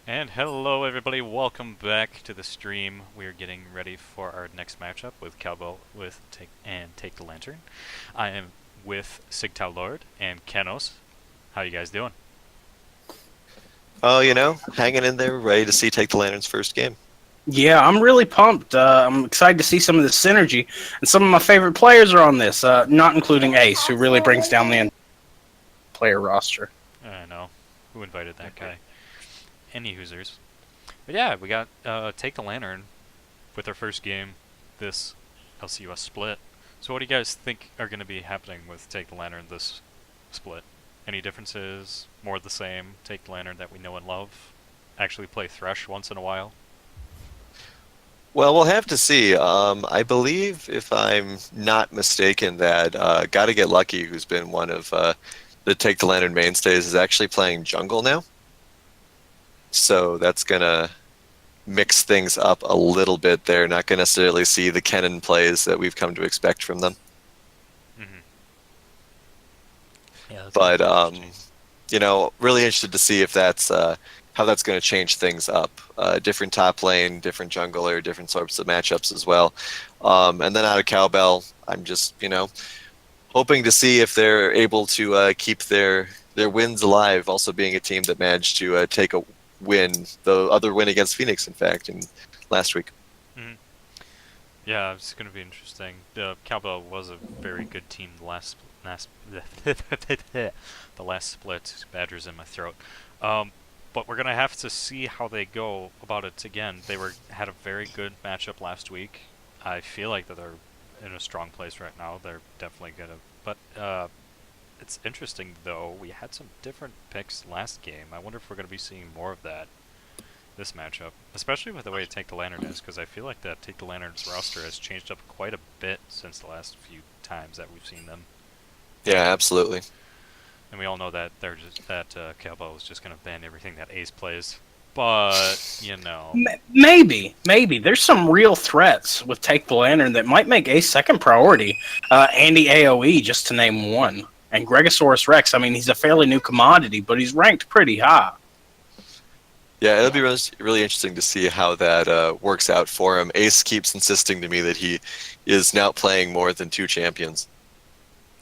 And hello, everybody. Welcome back to the stream. We are getting ready for our next matchup with Cowbell with Take the Lantern. I am with Sigtal Lord and Kenos. How you guys doing? Oh, hanging in there, ready to see Take the Lantern's first game. Yeah, I'm really pumped. I'm excited to see some of the synergy, and some of my favorite players are on this. Not including Ace, who really brings down the player roster. I know. Who invited that guy? Any Hoosers. But yeah, we got Take the Lantern with our first game this LCUS split. So what do you guys think are going to be happening with Take the Lantern this split? Any differences? More of the same? Take the Lantern that we know and love? Actually play Thresh once in a while? Well, we'll have to see. I believe, if I'm not mistaken, that Gotta Get Lucky, who's been one of the Take the Lantern mainstays, is actually playing jungle now. So that's going to mix things up a little bit there. Not going to necessarily see the Kennen plays that we've come to expect from them. Mm-hmm. Yeah, that's But, interesting. really interested to see if that's how that's going to change things up. Different top lane, different jungler, different sorts of matchups as well. And then out of Cowbell, I'm just, hoping to see if they're able to keep their wins alive, also being a team that managed to take a win, the other win against Phoenix, in fact, in last week. Mm-hmm. Yeah, it's going to be interesting. Cowbell was a very good team the last split. Badgers in my throat. But we're gonna have to see how they go about it again. They had a very good matchup last week. I feel like that they're in a strong place right now. They're definitely gonna. But it's interesting though. We had some different picks last game. I wonder if we're gonna be seeing more of that this matchup, especially with the way Take the Lantern is, because I feel like that Take the Lantern's roster has changed up quite a bit since the last few times that we've seen them. Yeah, absolutely. And we all know that Cowbell is just gonna ban everything that Ace plays. But Maybe there's some real threats with Take the Lantern that might make Ace second priority. Andy AOE, just to name one, and Gregosaurus Rex. I mean, he's a fairly new commodity, but he's ranked pretty high. Yeah, it'll be really, really interesting to see how that works out for him. Ace keeps insisting to me that he is now playing more than two champions.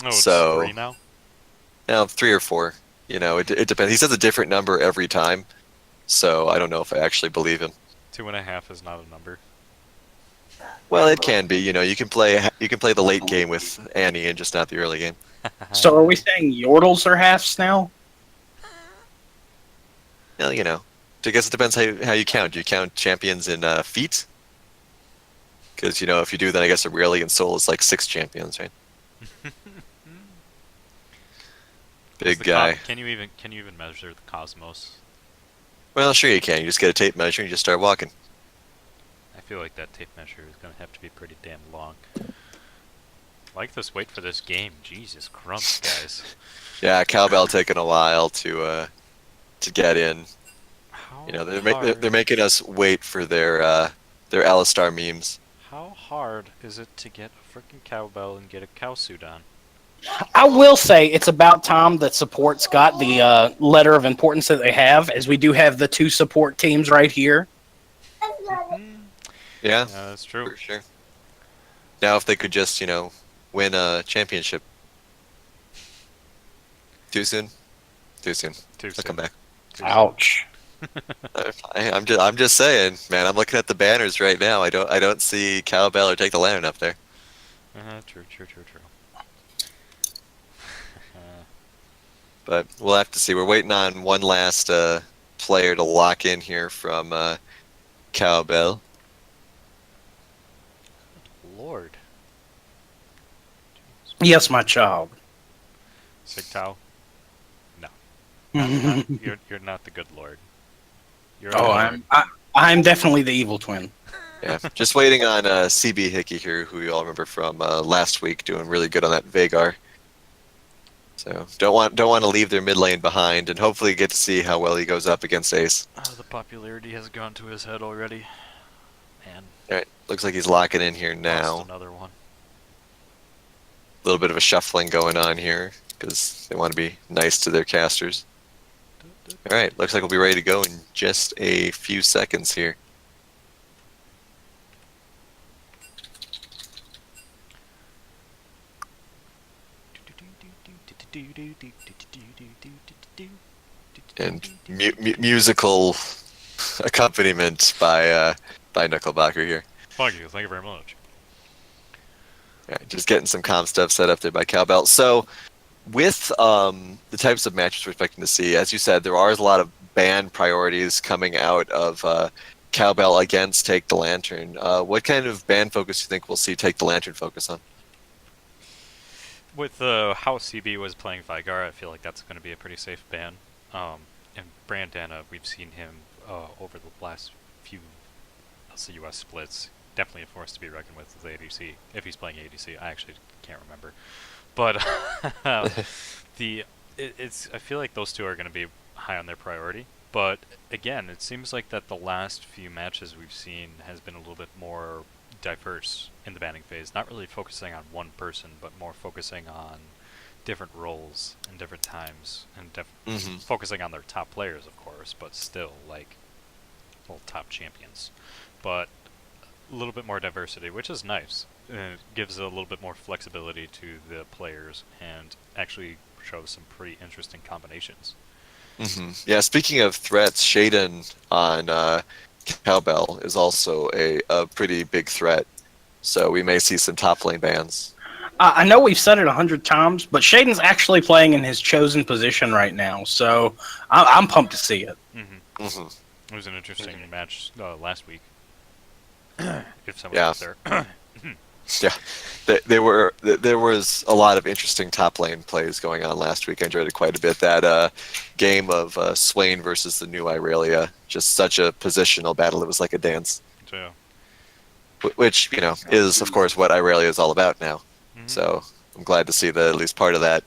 oh, it's So three now. now three or four. It depends. He says a different number every time, so I don't know if I actually believe him. 2.5 is not a number. Well, it can be. You can play the late game with Annie and just not the early game. So, are we saying Yordles are halves now? Well, I guess it depends how you count. Do you count champions in feet? Because if you do, then I guess Aurelion Soul is like six champions, right? Big guy. Can you even measure the cosmos? Well, sure you can. You just get a tape measure and you just start walking. I feel like that tape measure is gonna have to be pretty damn long. Like this, wait for this game. Jesus Christ, guys. Yeah, cowbell taking a while to get in. How They're hard? making us wait for their Alistar memes. How hard is it to get a freaking cowbell and get a cow suit on? I will say it's about time that support's got the letter of importance that they have, as we do have the two support teams right here. Yeah, Yeah, that's true. for sure. Now, if they could just win a championship. Too soon. Too soon. Too I'll come soon. back. Too Ouch. I'm just saying, man. I'm looking at the banners right now. I don't see Cowbell or Take the Lantern up there. True, true, true, true. But we'll have to see. We're waiting on one last player to lock in here from Cowbell. Lord. Yes, my child. Sigtao? No. Oh, You're not the good lord. You're a I'm lord. I'm definitely the evil twin. Yeah, just waiting on CB Hickey here, who you all remember from last week, doing really good on that Vagar. So don't want to leave their mid lane behind, and hopefully get to see how well he goes up against Ace. Oh, the popularity has gone to his head already. Man, All right, looks like he's locking in here lost now. another one. A little bit of a shuffling going on here because they want to be nice to their casters. All right, looks like we'll be ready to go in just a few seconds here. And musical accompaniment by Knucklebacher here. Thank you very much. Alright, just getting some comm stuff set up there by Cowbell. So, with the types of matches we're expecting to see, as you said, there are a lot of ban priorities coming out of Cowbell against Take the Lantern. What kind of ban focus do you think we'll see Take the Lantern focus on? With how CB was playing Vigar, I feel like that's going to be a pretty safe ban. And Brandana, we've seen him over the last few LCUS splits. Definitely a force to be reckoned with the ADC. If he's playing ADC, I actually can't remember. But I feel like those two are going to be high on their priority. But again, it seems like that the last few matches we've seen has been a little bit more diverse in the banning phase. Not really focusing on one person, but more focusing on different roles and different times, and focusing on their top players, of course, but still, like, well, top champions. But a little bit more diversity, which is nice. It gives a little bit more flexibility to the players and actually shows some pretty interesting combinations. Yeah, speaking of threats, Shaden on Cowbell is also a pretty big threat. So we may see some top lane bans. I know we've said it 100 times, but Shaden's actually playing in his chosen position right now, so I'm pumped to see it. It was an interesting match last week. If someone was there. Yeah, there was a lot of interesting top lane plays going on last week. I enjoyed it quite a bit. That game of Swain versus the new Irelia, just such a positional battle. It was like a dance. Yeah. Which, is, of course, what Irelia is all about now. So I'm glad to see that at least part of that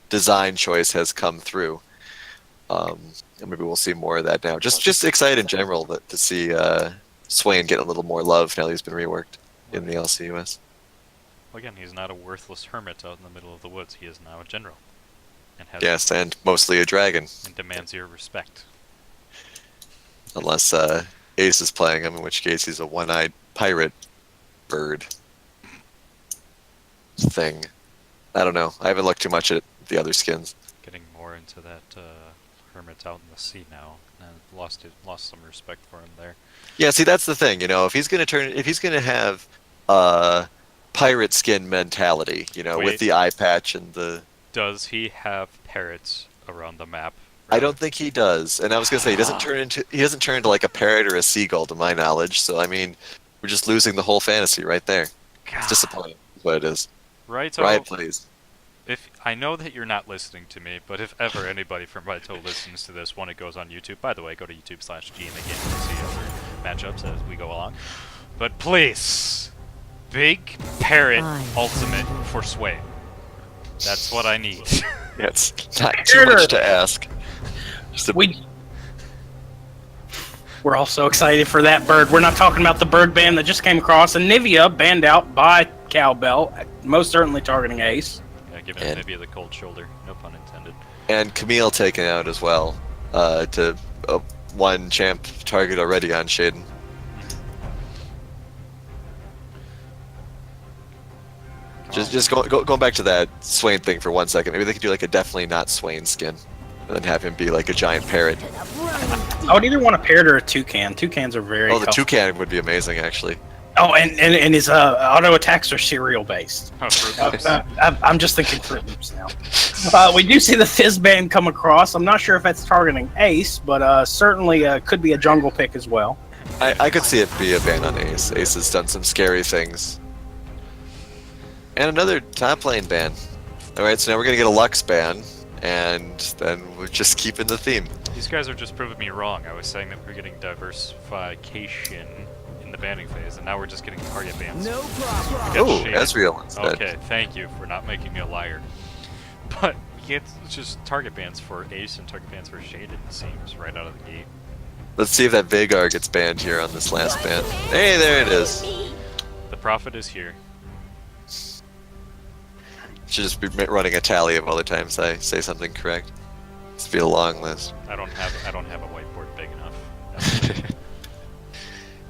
design choice has come through. And maybe we'll see more of that now. Just excited in general to see Swain get a little more love now that he's been reworked in the LCUS. Well, again, he's not a worthless hermit out in the middle of the woods. He is now a general. And yes, and mostly a dragon. And demands your respect. Unless Ace is playing him, in which case he's a one-eyed pirate bird thing. I don't know. I haven't looked too much at the other skins. Getting more into that hermit out in the sea now, and lost some respect for him there. Yeah, see, that's the thing. If he's gonna have pirate skin mentality, Wait, with the eye patch and the. Does he have parrots around the map? I don't think he does. And I was gonna say he doesn't turn into like a parrot or a seagull, to my knowledge. So I mean, we're just losing the whole fantasy right there. God. It's disappointing. Is what it is. Right, Riot, please. If I know that you're not listening to me, but if ever anybody from Raito listens to this when it goes on YouTube, by the way, go to YouTube/GMAGame to see other matchups as we go along. But please, big parrot ultimate for Sway. That's what I need. Yeah, it's not too much to ask. We're all so excited for that bird. We're not talking about the bird ban that just came across, and Nivea banned out by Cowbell, most certainly targeting Ace. Yeah, giving Nivea the cold shoulder, no pun intended. And Camille taken out as well, to one champ target already on Shaden. Just going back to that Swain thing for 1 second. Maybe they could do like a definitely not Swain skin, and then have him be like a giant parrot. I would either want a parrot or a toucan. Toucans are very. Oh, the toucan would be amazing, actually. Oh, and his auto attacks are cereal based. Oh, I'm just thinking Fruit Loops now. We do see the Fizz ban come across. I'm not sure if that's targeting Ace, but certainly could be a jungle pick as well. I could see it be a ban on Ace. Ace has done some scary things. And another top lane ban. Alright, so now we're going to get a Lux ban, and then we're just keeping the theme. These guys are just proving me wrong. I was saying that we're getting diversification in the banning phase, and now we're just getting target bans. No problem. Oh, Ezreal instead. Okay, thank you for not making me a liar. But we get just target bans for Ace and target bans for Shaded, it seems, right out of the gate. Let's see if that Vagar gets banned here on this last ban. Hey, there it is. The Prophet is here. Should just be running a tally of all the times I say something correct. It's be a long list. I don't have a whiteboard big enough.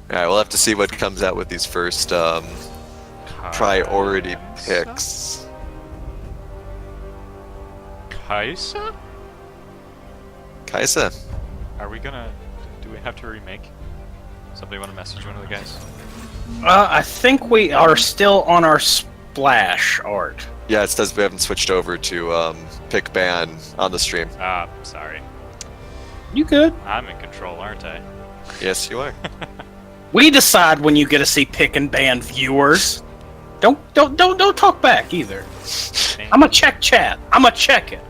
All right, we'll have to see what comes out with these first priority picks. Kaisa? Kaisa. Are we gonna? Do we have to remake? Somebody want to message one of the guys? I think we are still on our splash art. Yeah, it says we haven't switched over to pick ban on the stream. Ah, sorry. You good? I'm in control, aren't I? Yes, you are. We decide when you get to see pick and ban viewers. Don't talk back either. I'm gonna check chat. I'm gonna check it.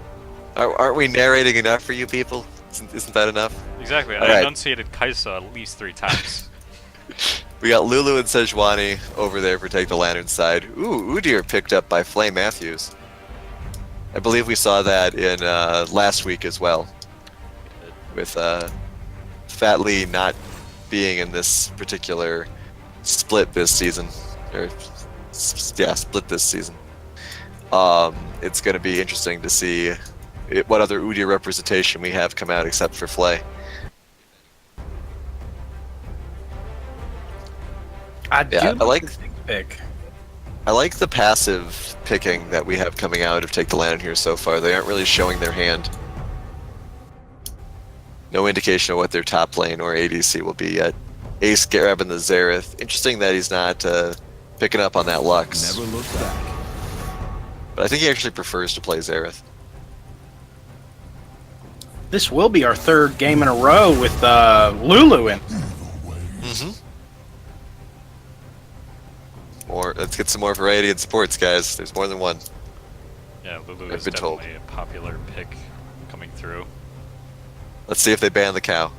Aren't we narrating enough for you people? Isn't that enough? Exactly. I Alright. enunciated Kaisa at least 3 times. We got Lulu and Sejuani over there for Take the Lantern side. Ooh, Udyr picked up by Flame Matthews. I believe we saw that in last week as well, with Fat Lee not being in this particular split this season. Split this season. It's going to be interesting to see what other Udyr representation we have come out except for Flay. I do Yeah, I like- the pick. I like the passive picking that we have coming out of Take the Lantern here so far. They aren't really showing their hand. No indication of what their top lane or ADC will be yet. Ace grabbing the Xerath. Interesting that he's not picking up on that Lux. Never look back. But I think he actually prefers to play Xerath. This will be our 3rd game in a row with Lulu in. Mm-hmm. Let's get some more variety in sports, guys. There's more than one. Yeah, Lulu I've is been told. definitely a popular pick coming through. Let's see if they ban the cow.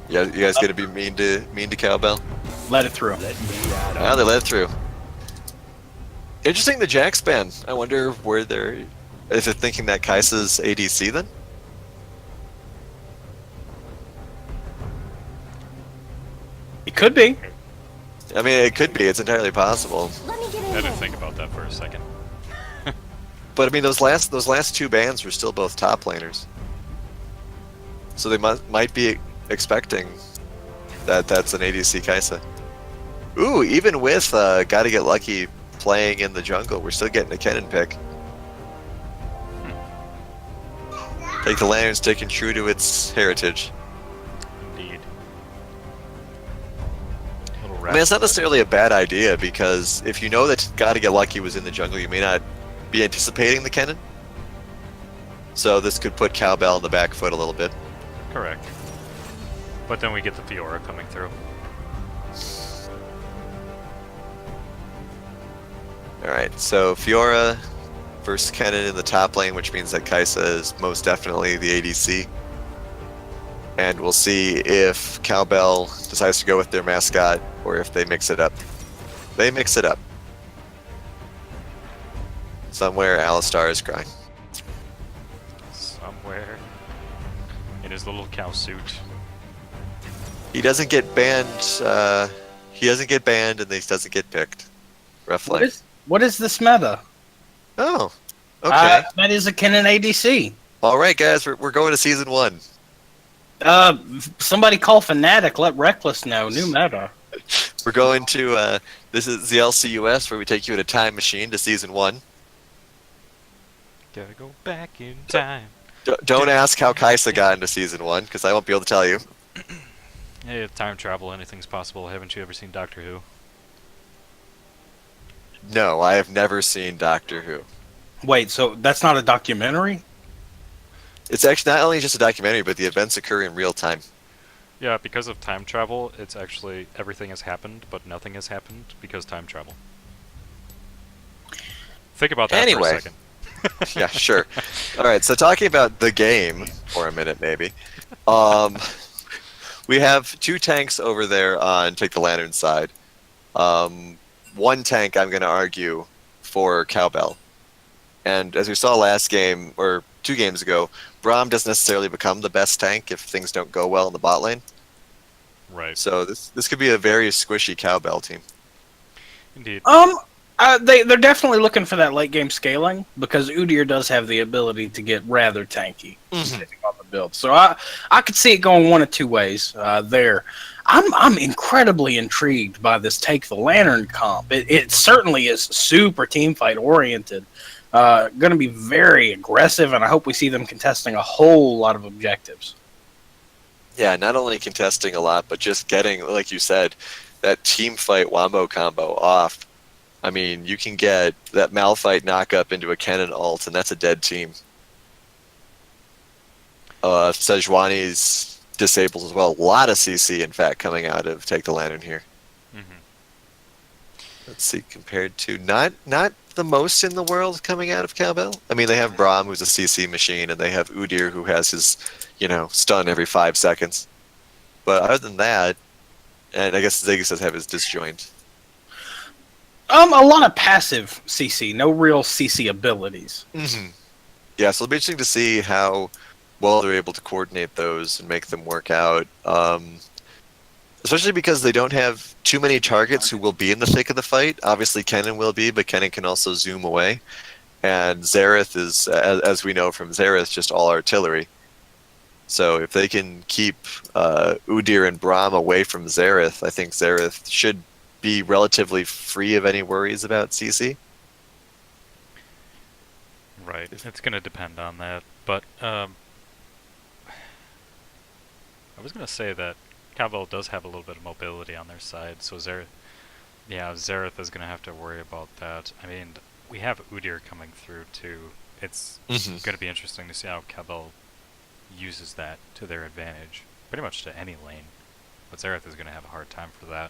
Yeah, you guys gonna be mean to Cowbell? Let it through. Let me add Wow, they let it through. Interesting, the Jax ban. I wonder where they're... Is it thinking that Kaisa's ADC then? It could be. I mean, it could be. It's entirely possible. Let me get I in had to there. think about that for a second. But I mean, those last 2 bans were still both top laners. So they might be expecting that that's an ADC Kaisa. Ooh, even with Gotta Get Lucky playing in the jungle, we're still getting a Kennen pick. Take the Lantern sticking true to its heritage. Indeed. I mean, it's not necessarily a bad idea, because if you know that Gotta Get Lucky was in the jungle, you may not be anticipating the Kennen. So this could put Cowbell on the back foot a little bit. Correct. But then we get the Fiora coming through. Alright, so Fiora versus Kennen in the top lane, which means that Kaisa is most definitely the ADC. And we'll see if Cowbell decides to go with their mascot, or if they mix it up. They mix it up. Somewhere Alistar is crying. Somewhere in his little cow suit. He doesn't get banned, he doesn't get banned, and he doesn't get picked. Rough life. What is this meta? Oh, okay. That is a Kennen ADC. Alright guys, we're going to Season 1. Somebody call Fnatic, let Reckless know. New meta. We're going to, this is the LCUS, where we take you in a time machine to Season 1. Gotta go back in time. Don't ask how Kaisa got into Season 1, because I won't be able to tell you. Hey, time travel, anything's possible. Haven't you ever seen Doctor Who? No, I have never seen Doctor Who. Wait, so that's not a documentary? It's actually not only just a documentary, but the events occur in real time. Yeah, because of time travel, it's actually everything has happened, but nothing has happened because time travel. Think about that Anyway. for a second. Yeah, sure. Alright, so talking about the game for a minute, maybe. We have 2 tanks over there on Take the Lantern side. One tank, I'm going to argue, for Cowbell. And as we saw last game, or 2 games ago, Braum doesn't necessarily become the best tank if things don't go well in the bot lane. Right. So this could be a very squishy Cowbell team. Indeed. I They're definitely looking for that late game scaling because Udyr does have the ability to get rather tanky Mhm. depending on the build. So I could see it going one of two ways there. I'm incredibly intrigued by this Take the Lantern comp. It certainly is super team fight oriented. Going to be very aggressive, and I hope we see them contesting a whole lot of objectives. Yeah, not only contesting a lot, but just getting, like you said, that team fight wombo combo off. I mean, you can get that Malphite knock up into a Kennen ult, and that's a dead team. Sejuani's disabled as well. A lot of CC, in fact, coming out of Take the Lantern here. Hmm. Let's see, compared to not the most in the world coming out of Cowbell. I mean, they have Braum, who's a CC machine, and they have Udyr, who has his, stun every 5 seconds. But other than that, and I guess Ziggs does have his disjoint. A lot of passive CC, no real CC abilities. Mm-hmm. Yeah, so it'll be interesting to see how well they're able to coordinate those and make them work out. Especially because they don't have too many targets who will be in the thick of the fight. Obviously, Kennen will be, but Kennen can also zoom away. And Xerath is, as we know from Xerath, just all artillery. So if they can keep Udyr and Braum away from Xerath, I think Xerath should be relatively free of any worries about CC. Right. It's going to depend on that. But I was going to say that Cowbell does have a little bit of mobility on their side, so Xerath is going to have to worry about that. I mean, we have Udyr coming through too. It's Mm-hmm. going to be interesting to see how Cowbell uses that to their advantage, pretty much to any lane. But Xerath is going to have a hard time for that.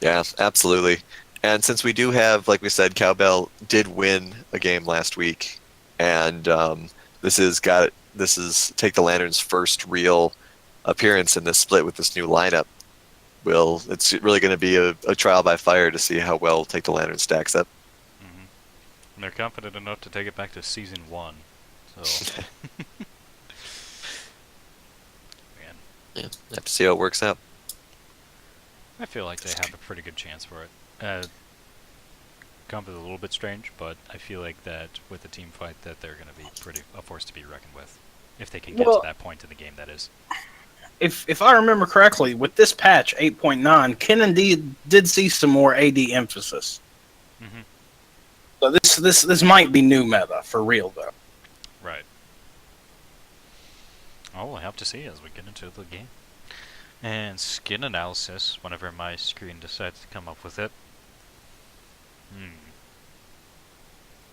Yeah, absolutely. And since we do have, like we said, Cowbell did win a game last week, and this is Take the Lantern's first real appearance in this split with this new lineup. It's really going to be a trial by fire to see how well Take the Lantern stacks up. Hmm. And they're confident enough to take it back to Season 1. So, man, Yeah, have to see how it works out. I feel like they have a pretty good chance for it. Comp is a little bit strange, but I feel like that with the team fight that they're going to be a force to be reckoned with. If they can get to that point in the game, that is. If I remember correctly, with this patch 8.9, Kennen did see some more AD emphasis. Hmm. So this might be new meta for real though. Right. Oh, we'll have to see as we get into the game. And skin analysis, whenever my screen decides to come up with it.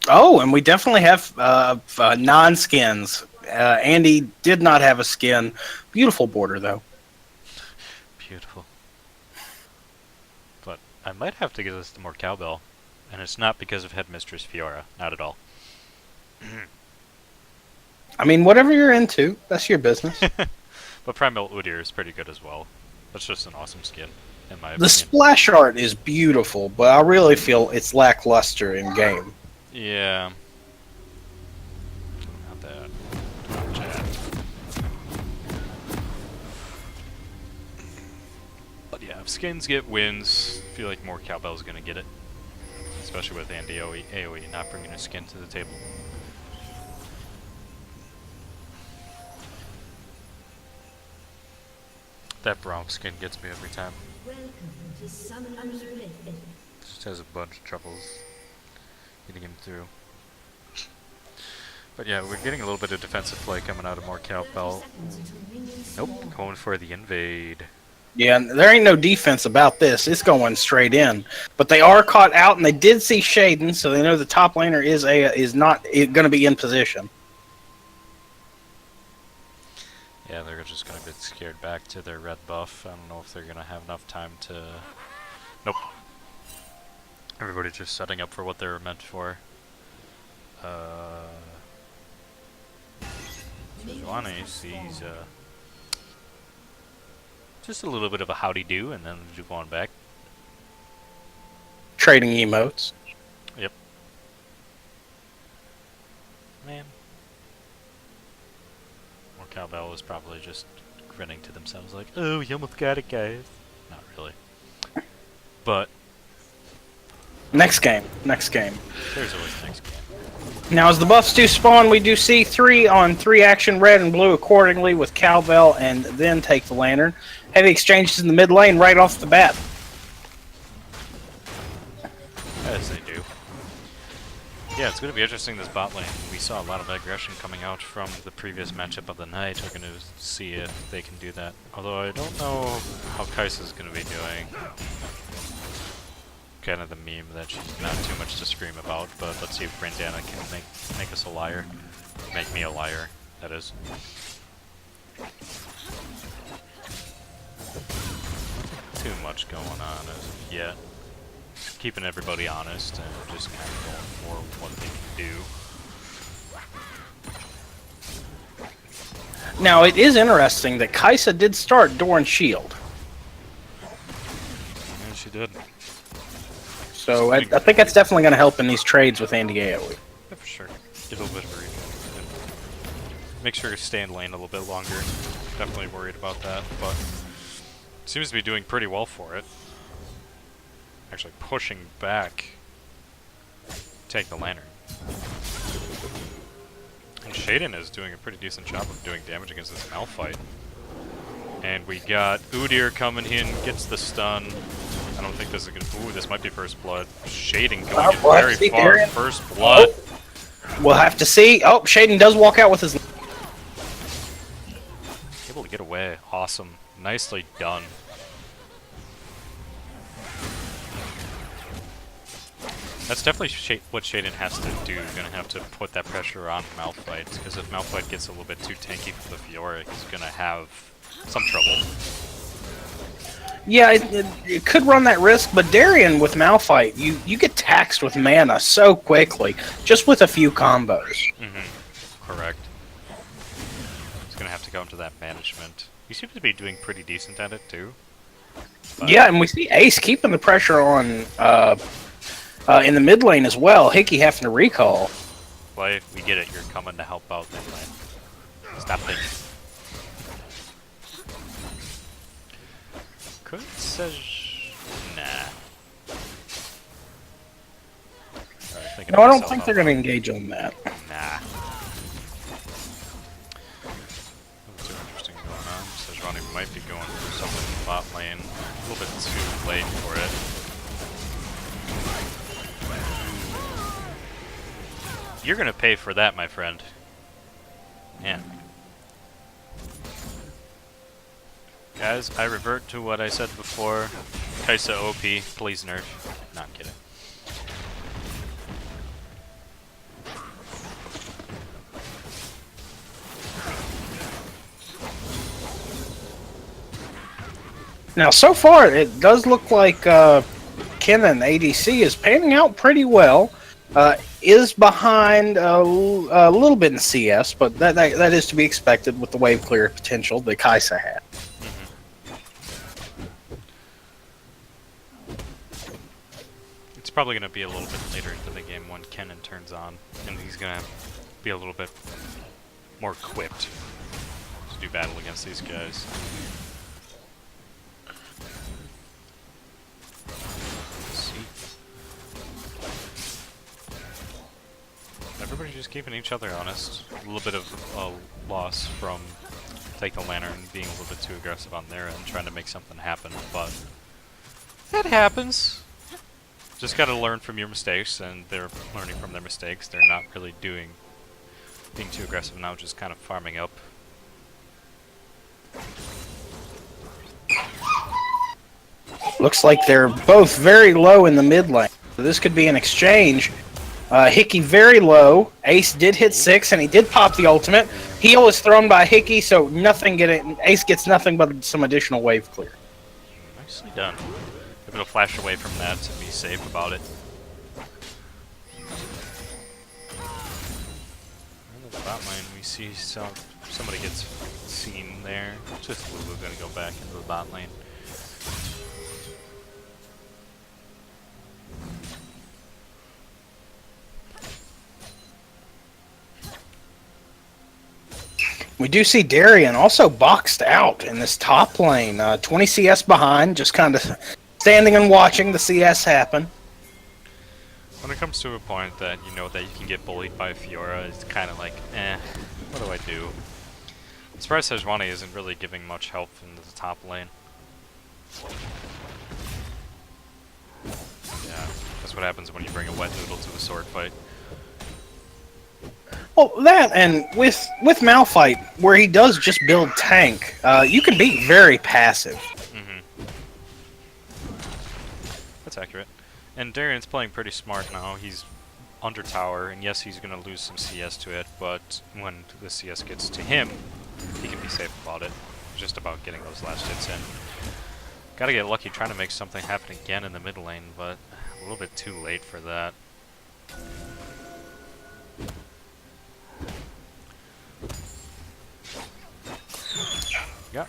Oh, and we definitely have non-skins. Andy did not have a skin. Beautiful border though. Beautiful. But I might have to give this to more Cowbell. And it's not because of Headmistress Fiora. Not at all. I mean, whatever you're into, that's your business. But Primal Udyr is pretty good as well. That's just an awesome skin, in my The opinion. splash art is beautiful, but I really feel it's lackluster in game. Yeah. Not that. Chat. But yeah, if skins get wins, I feel like more Cowbell's gonna get it. Especially with Andy AoE not bringing a skin to the table. That Braum skin gets me every time. Welcome to Summoner's Rift. Just has a bunch of troubles getting him through. But yeah, we're getting a little bit of defensive play coming out of more Cowbell. Nope, going for the invade. Yeah, there ain't no defense about this. It's going straight in. But they are caught out, and they did see Shaden, so they know the top laner is not going to be in position. Yeah, they're just going to get scared back to their red buff. I don't know if they're going to have enough time to... Nope. Everybody's just setting up for what they were meant for. Sejuani sees just a little bit of a howdy do, and then just going back. Trading emotes. Yep. Man. More Cowbell was probably just grinning to themselves like, oh, you almost got it, guys. Not really. But Next game. Next game. There's always next game. Now, as the buffs do spawn, we do see 3-on-3 action, red and blue accordingly, with Cowbell and then Take the Lantern. Heavy exchanges in the mid lane right off the bat. As they do. Yeah, it's going to be interesting this bot lane. We saw a lot of aggression coming out from the previous matchup of the night. We're going to see if they can do that. Although I don't know how Kai'Sa's going to be doing. Kind of the meme that she's not too much to scream about, but let's see if Brandana can make us a liar. Make me a liar, that is. Too much going on as of yet. Just keeping everybody honest and just kind of going for what they can do. Now, it is interesting that Kai'Sa did start Doran Shield. Yeah, she did. So I think that's definitely going to help in these trades with Andy AoE. Yeah, for sure. Give a little bit of read. Make sure you stay in lane a little bit longer. Definitely worried about that, but seems to be doing pretty well for it. Actually pushing back. Take the Lantern. And Shaden is doing a pretty decent job of doing damage against this Malphite. And we got Udyr coming in, gets the stun. I don't think this is gonna. Ooh, this might be first blood. Shaden going in very far. Darren. First blood. Oh, we'll have to see. Oh, Shaden does walk out with his. Able to get away. Awesome. Nicely done. That's definitely what Shaden has to do. Gonna have to put that pressure on Malphite, because if Malphite gets a little bit too tanky for the Fiora, he's gonna have some trouble. Yeah, it could run that risk, but Darien with Malphite, you get taxed with mana so quickly, just with a few combos. Correct. He's gonna have to go into that management. He seems to be doing pretty decent at it too. But Yeah, and we see Ace keeping the pressure on in the mid lane as well. Hickey having to recall. well, we get it. You're coming to help out mid lane. Stop thinking. Could says nah. No, I don't think they're going to engage on that. Nah. Nothing too interesting going on. Says Ronnie might be going for something in the bot lane. A little bit too late for it. You're gonna pay for that, my friend. Man. Guys, I revert to what I said before. Kai'Sa OP, please nerf. Not kidding. Now, so far, it does look like Kennen ADC is panning out pretty well. Is behind a little bit in CS, but that is to be expected with the wave clear potential that Kai'Sa had. It's probably going to be a little bit later into the game when Kennen turns on, and he's going to be a little bit more equipped to do battle against these guys. Everybody's just keeping each other honest. A little bit of a loss from Take the Lantern being a little bit too aggressive on their end, trying to make something happen, but that happens. Just gotta learn from your mistakes, and they're learning from their mistakes. They're not really being too aggressive now, just kind of farming up. Looks like they're both very low in the mid lane. So this could be an exchange. Hickey very low. Ace did hit 6, and he did pop the ultimate. Heal is thrown by Hickey, so Ace gets nothing but some additional wave clear. Nicely done. Able to flash away from that to be safe about it. In the bot lane, we see somebody gets seen there. Just Lulu gonna go back into the bot lane. We do see Darien also boxed out in this top lane. 20 CS behind, just kind of standing and watching the CS happen. When it comes to a point that you know that you can get bullied by Fiora, it's kind of like, eh, what do I do? I'm surprised Sejuani isn't really giving much help in the top lane. Yeah, that's what happens when you bring a wet noodle to a sword fight. Well, that and with Malphite, where he does just build tank, you can be very passive. That's accurate. And Darian's playing pretty smart now. He's under tower, and yes, he's going to lose some CS to it, but when the CS gets to him, he can be safe about it. It's just about getting those last hits in. Gotta get lucky trying to make something happen again in the mid lane, but a little bit too late for that. Yeah.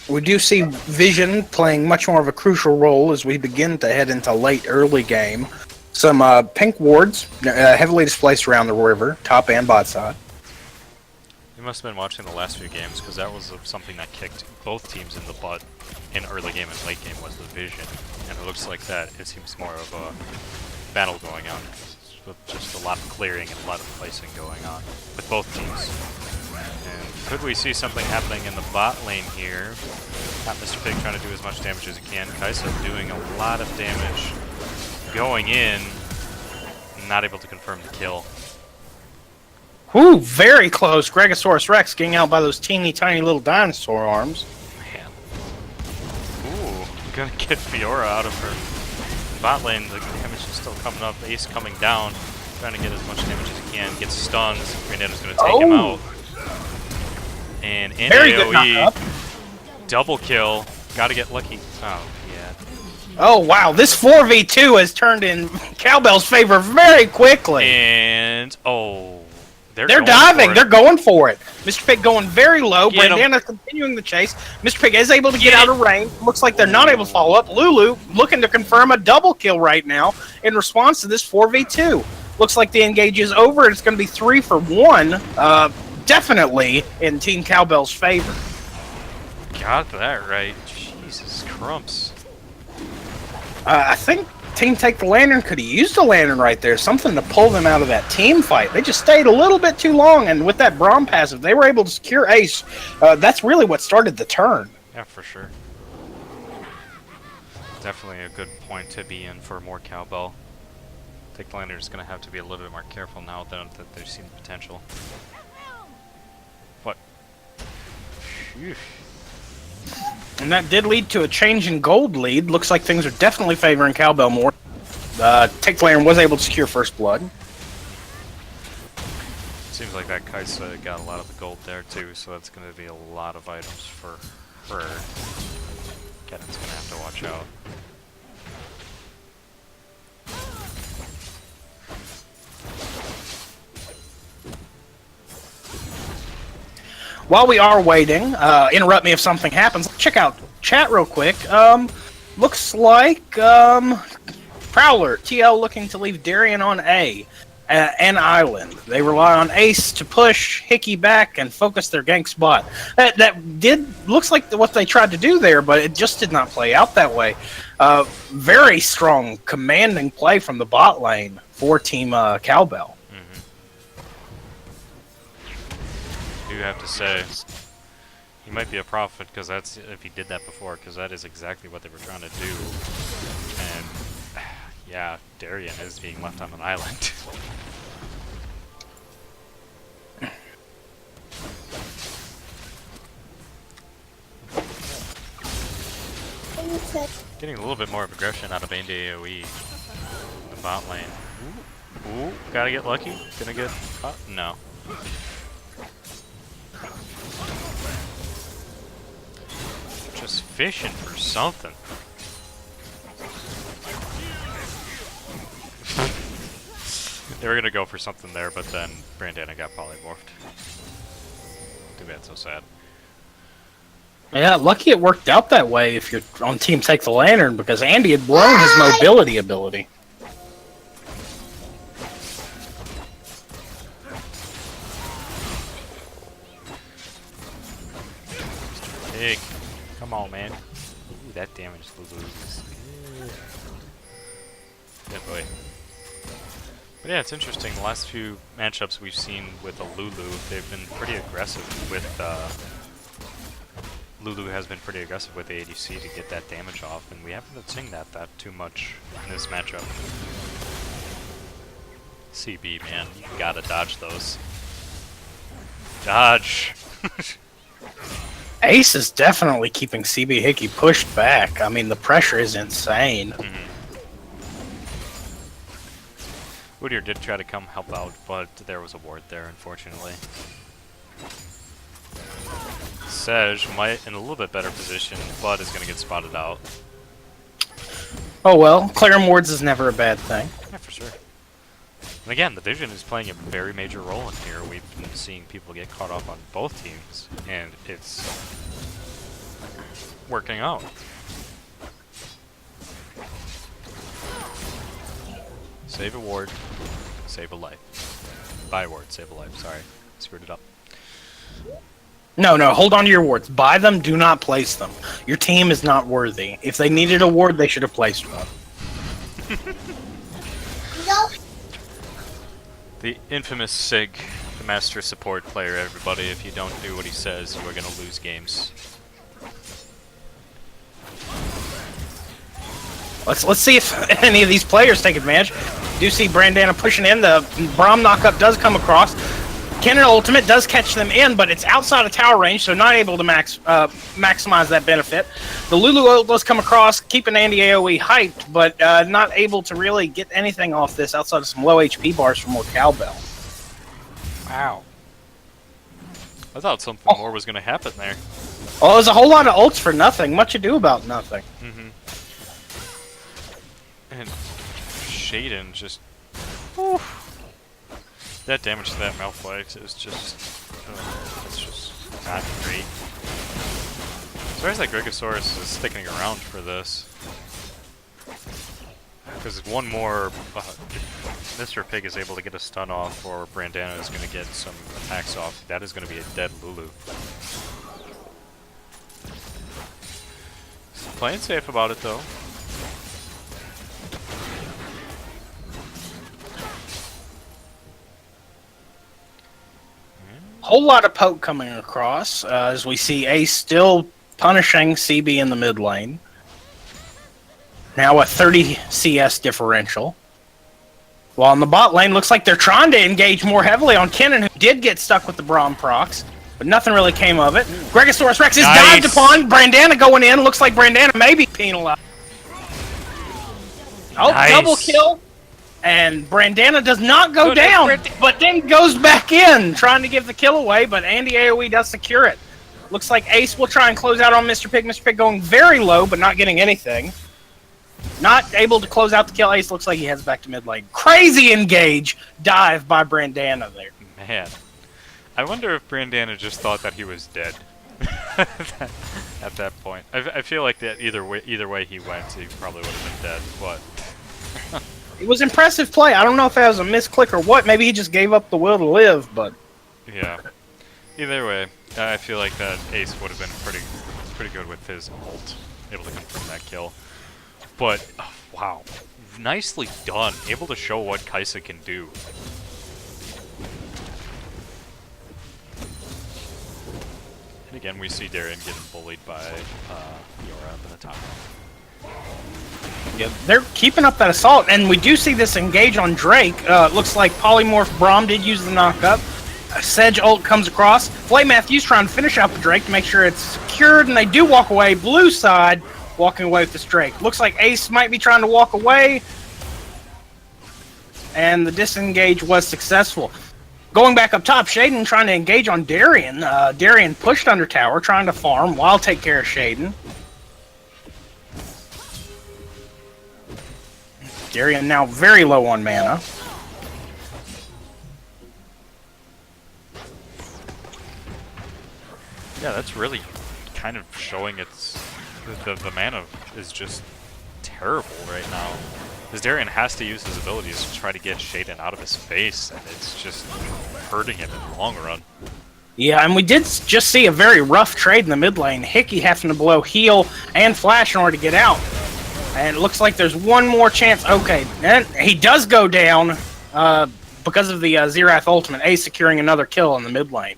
We do see Vision playing much more of a crucial role as we begin to head into late early game. Some pink wards heavily displaced around the river, top and bot side. You must have been watching the last few games, because that was something that kicked both teams in the butt in early game and late game, was the Vision. And it looks like that it seems more of a battle going on, with just a lot of clearing and a lot of placing going on with both teams. And could we see something happening in the bot lane here? Got Mr. Pig trying to do as much damage as he can. Kaisa doing a lot of damage. Going in, not able to confirm the kill. Whew, very close. Gregosaurus Rex getting out by those teeny tiny little dinosaur arms. Man. Ooh, gonna get Fiora out of her bot lane. The damage is still coming up. Ace coming down. Trying to get as much damage as he can. Gets stuns. Granada's gonna take him out. And in Very good AoE, knock-up. double kill. Gotta get lucky. Oh, yeah. Oh wow, this 4v2 has turned in Cowbell's favor very quickly. And, oh. They're diving. They're going for it. Mr. Pig going very low. Get 'em. Brandana's continuing the chase. Mr. Pig is able to get out of range. Looks like they're not able to follow up. Lulu looking to confirm a double kill right now in response to this 4v2. Looks like the engage is over. It's going to be 3 for 1. Definitely in Team Cowbell's favor. Got that right. Jesus crumps. I think Team Take the Lantern could have used a lantern right there. Something to pull them out of that team fight. They just stayed a little bit too long, and with that Braum passive, they were able to secure Ace. That's really what started the turn. Yeah, for sure. Definitely a good point to be in for more Cowbell. Take the Lantern is going to have to be a little bit more careful now that they've seen the potential. What? Phew. And that did lead to a change in gold lead. Looks like things are definitely favoring Cowbell more. Take the Lantern was able to secure first blood. Seems like that Kaisa got a lot of the gold there too, so that's going to be a lot of items for her. Kevin's going to have to watch out. While we are waiting, interrupt me if something happens. Check out chat real quick. Looks like Prowler, TL looking to leave Darian on A and Island. They rely on Ace to push Hickey back and focus their gank spot. That did looks like what they tried to do there, but it just did not play out that way. Very strong, commanding play from the bot lane for Team Cowbell. I do have to say, he might be a prophet because that's if he did that before, because that is exactly what they were trying to do. And yeah, Darian is being left on an island. Getting a little bit more of aggression out of Bane AoE in the bot lane. Ooh, gotta get lucky. Gonna get caught? No. Just fishing for something. They were gonna go for something there, but then Brandana got polymorphed. Too bad, so sad. Yeah, lucky it worked out that way if you're on Team Take the Lantern, because Andy had blown his mobility ability. Pig. Come on, man. Ooh, that damage Lulu is good. Good boy. Yeah, it's interesting. The last few matchups we've seen with a Lulu, they've been pretty aggressive with. Lulu has been pretty aggressive with the ADC to get that damage off, and we haven't been seeing that too much in this matchup. CB, man, you gotta dodge those. Dodge! Ace is definitely keeping CB Hickey pushed back. I mean, the pressure is insane. Whittier did try to come help out, but there was a ward there, unfortunately. Sej might in a little bit better position, but is going to get spotted out. Oh well, clearing wards is never a bad thing. Yeah, for sure. And again, the Vision is playing a very major role in here. We've been seeing people get caught up on both teams, and it's working out. Save a ward, save a life. Buy a ward, save a life. Sorry, screwed it up. No, hold on to your wards. Buy them, do not place them. Your team is not worthy. If they needed a ward, they should have placed one. The infamous Sig, the master support player, everybody. If you don't do what he says, you are going to lose games. Let's see if any of these players take advantage. Do see Brandana pushing in. The Braum knockup does come across. Cannon ultimate does catch them in, but it's outside of tower range, so not able to maximize that benefit. The Lulu ult does come across, keeping Andy AoE hyped, but not able to really get anything off this outside of some low HP bars for more cowbell. Wow. I thought something more was going to happen there. Well, there's a whole lot of ults for nothing. Much ado about nothing. And Shaden just... Whew. That damage to that Malphite is just... it's just not great. Surprised that Gregosaurus is sticking around for this. Because one more... Mr. Pig is able to get a stun off, or Brandana is going to get some attacks off. That is going to be a dead Lulu. Playing safe about it, though. Whole lot of poke coming across as we see Ace still punishing CB in the mid lane. Now a 30 CS differential. While in the bot lane, looks like they're trying to engage more heavily on Kennen, who did get stuck with the Braum procs, but nothing really came of it. Gregosaurus Rex is dived upon. Brandana going in. Looks like Brandana may be penalized. Oh, double kill. And Brandana does not go down, but then goes back in, trying to give the kill away, but Andy AoE does secure it. Looks like Ace will try and close out on Mr. Pig. Mr. Pig going very low, but not getting anything. Not able to close out the kill. Ace looks like he heads back to mid lane. Crazy engage dive by Brandana there. Man. I wonder if Brandana just thought that he was dead at that point. I feel like that either way he went, he probably would have been dead, but... It was impressive play. I don't know if that was a misclick or what. Maybe he just gave up the will to live, but... Yeah. Either way, I feel like that Ace would have been pretty good with his ult, able to confirm that kill. But, oh, wow. Nicely done. Able to show what Kaisa can do. And again, we see Darien getting bullied by Yora up in the top. Yeah, they're keeping up that assault, and we do see this engage on Drake. Looks like Polymorph Braum did use the knockup. Sedge ult comes across. Flay Matthews trying to finish out the Drake to make sure it's secured, and they do walk away. Blue side walking away with this Drake. Looks like Ace might be trying to walk away, and the disengage was successful. Going back up top, Shaden trying to engage on Darien. Darien pushed under tower, trying to farm while take care of Shaden. Darien now very low on mana. Yeah, that's really kind of showing the mana is just terrible right now. Because Darien has to use his abilities to try to get Shaden out of his face, and it's just hurting him in the long run. Yeah, and we did just see a very rough trade in the mid lane. Hickey having to blow heal and flash in order to get out. And it looks like there's one more chance. Okay, and he does go down. because of the Xerath ultimate, Ace securing another kill in the mid lane.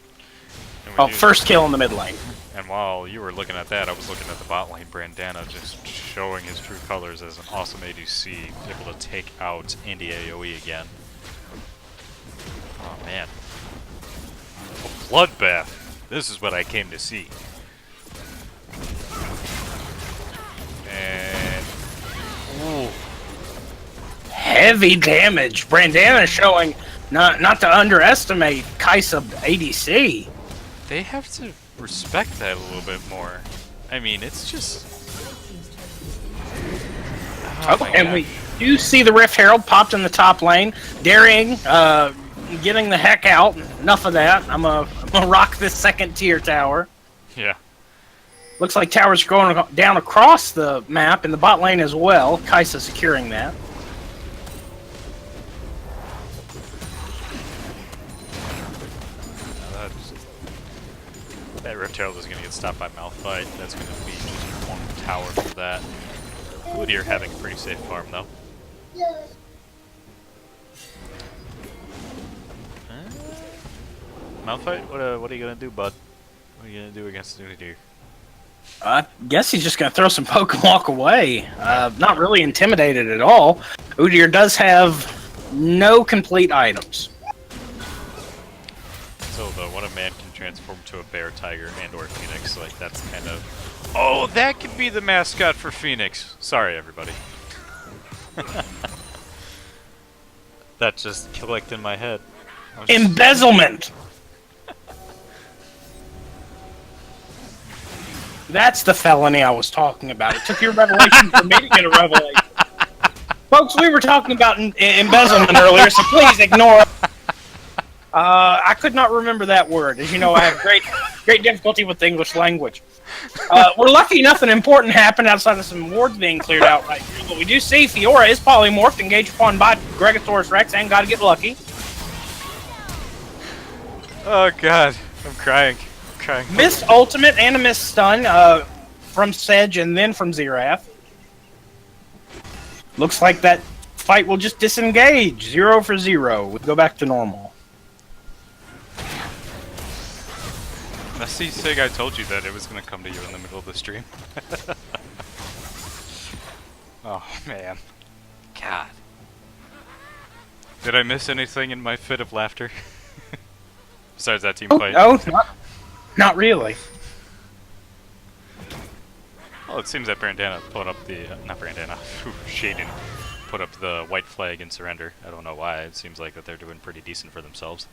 Oh, first kill in the mid lane. And while you were looking at that, I was looking at the bot lane. Brandana just showing his true colors as an awesome ADC, able to take out Andy AoE again. Oh man. A bloodbath. This is what I came to see. And... ooh. Heavy damage. Brandana showing not to underestimate Kaisa ADC. They have to respect that a little bit more. I mean, it's just... oh my and God. we do see the Rift Herald popped in the top lane. Daring, getting the heck out. Enough of that. I'm gonna rock this second tier tower. Yeah. Looks like towers going down across the map in the bot lane as well. Kaisa securing that. That Rift Herald is going to get stopped by Malphite. That's going to be just one tower for that. Udyr having a pretty safe farm, though. Malphite, what are you going to do, bud? What are you going to do against Udyr? I guess he's just going to throw some poke and walk away. Not really intimidated at all. Udyr does have no complete items. So, though, when a man can transform to a bear, tiger, and or phoenix, like, that's kind of... oh, that could be the mascot for Phoenix. Sorry, everybody. That just clicked in my head. Embezzlement! That's the felony I was talking about. It took your revelation for me to get a revelation. Folks, we were talking about embezzlement earlier, so please ignore it. I could not remember that word. As you know, I have great difficulty with the English language. We're lucky nothing important happened outside of some wards being cleared out right here. But we do see Fiora is polymorphed, engaged upon by Gregosaurus Rex, and gotta get lucky. Oh god, I'm crying. I'm crying. Missed ultimate and a missed stun from Sedge and then from Xerath. Looks like that fight will just disengage. 0 for 0. We go back to normal. Messy Sig, I told you that it was gonna come to you in the middle of the stream. Oh man. God. Did I miss anything in my fit of laughter? Besides that team fight? No, not really. Well, it seems that Brandana put up the... not Brandana. Shaden put up the white flag and surrender. I don't know why. It seems like that they're doing pretty decent for themselves.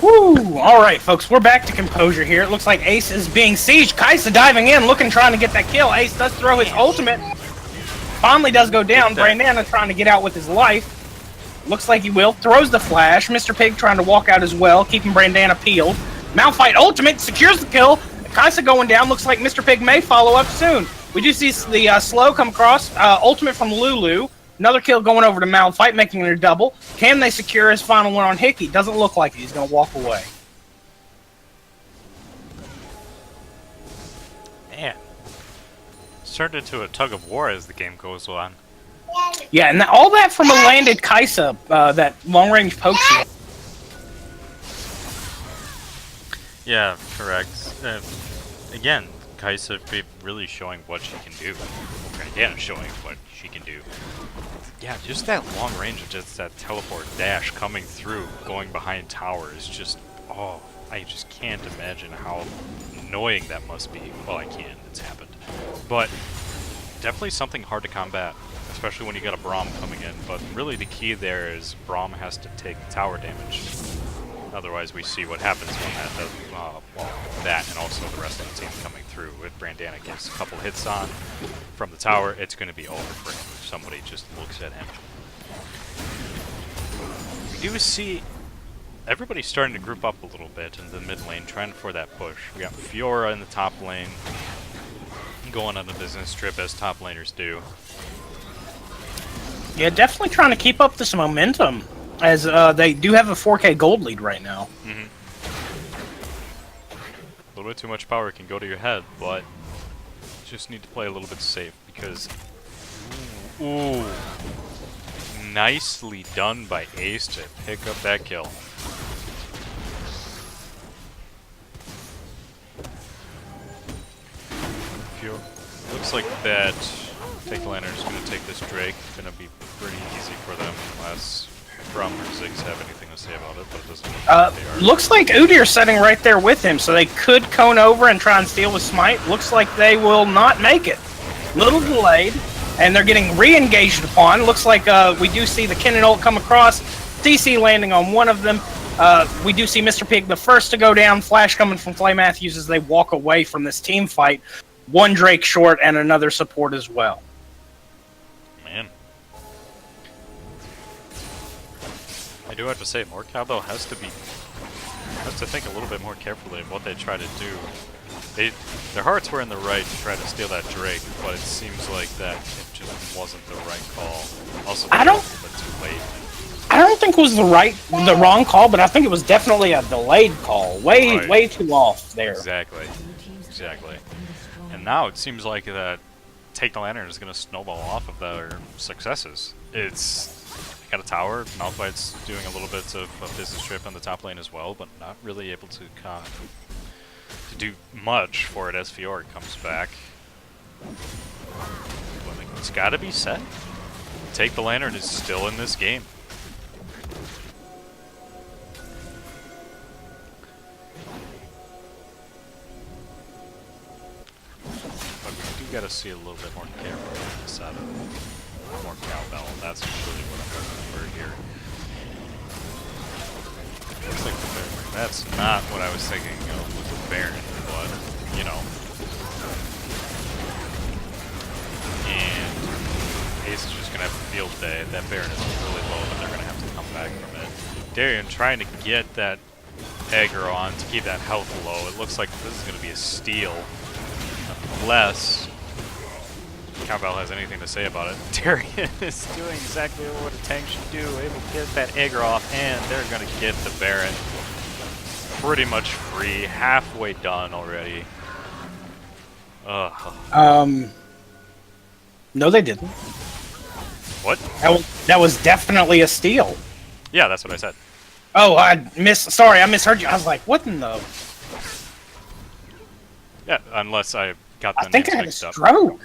Woo! Alright, folks, we're back to composure here. It looks like Ace is being sieged. Kaisa diving in, trying to get that kill. Ace does throw his ultimate. Finally does go down. Brandana trying to get out with his life. Looks like he will. Throws the flash. Mr. Pig trying to walk out as well, keeping Brandana peeled. Malphite ultimate secures the kill. Kaisa going down. Looks like Mr. Pig may follow up soon. We do see the slow come across. Ultimate from Lulu. Another kill going over to Malphite, making it a double. Can they secure his final one on Hickey? Doesn't look like it. He's going to walk away. Man. It's turned into a tug of war as the game goes on. Yeah, and all that from a landed Kaisa, that long-range poke shield. Yeah, correct. Again, Kaisa really showing what she can do. Brandana showing what she can do. Yeah, just that long range of just that teleport dash coming through, going behind tower is just, oh, I just can't imagine how annoying that must be. Well, I can, it's happened. But definitely something hard to combat, especially when you got a Braum coming in. But really the key there is Braum has to take tower damage. Otherwise we see what happens when that does, well, that and also the rest of the team coming through. If Brandana gets a couple hits on from the tower, it's going to be over for him if somebody just looks at him. We do see everybody starting to group up a little bit in the mid lane, trying for that push. We got Fiora in the top lane, going on a business trip as top laners do. Yeah, definitely trying to keep up this momentum, as they do have a 4K gold lead right now. little bit too much power can go to your head, but you just need to play a little bit safe because... Ooh. Nicely done by Ace to pick up that kill. Looks like that Take the Lantern is going to take this Drake. Going to be pretty easy for them unless Brum or Ziggs have anything to say about it, but it doesn't look like they are. Looks like Udyr's sitting right there with him, so they could cone over and try and steal with Smite. Looks like they will not make it. Little delayed, and they're getting re-engaged upon. Looks like we do see the Kennen ult come across, CC landing on one of them. We do see Mr. Pig the first to go down, flash coming from Flay Matthews as they walk away from this team fight. One Drake short and another support as well. Man. I do have to say, more Cowbell has to think a little bit more carefully of what they try to do. Their hearts were in the right to try to steal that Drake, but it seems like that it just wasn't the right call. Also, they were a little bit too late. I don't think it was the wrong call, but I think it was definitely a delayed call. Way too off there. Exactly. And now it seems like that Take the Lantern is going to snowball off of their successes. It's got a tower. Malphite's doing a little bit of a business trip on the top lane as well, but not really able to do much for it as Fiora comes back. It's got to be set. Take the Lantern is still in this game. But we do got to see a little bit more careful on this side of more Cowbell. That's really what I'm looking for here. Looks like the Baron. That's not what I was thinking of with the Baron, but, you know. And Ace is just going to have a field day. That Baron is really low, but they're going to have to come back from it. Darien trying to get that aggro on to keep that health low. It looks like this is going to be a steal. Unless Cowbell has anything to say about it. Darien is doing exactly what a tank should do. Able to get that aggro off, and they're going to get the Baron pretty much free. Halfway done already. Ugh. No, they didn't. What? That was definitely a steal. Yeah, that's what I said. Oh, sorry, I misheard you. I was like, what in the... Yeah, unless I got the I think names I had a mixed up. stroke.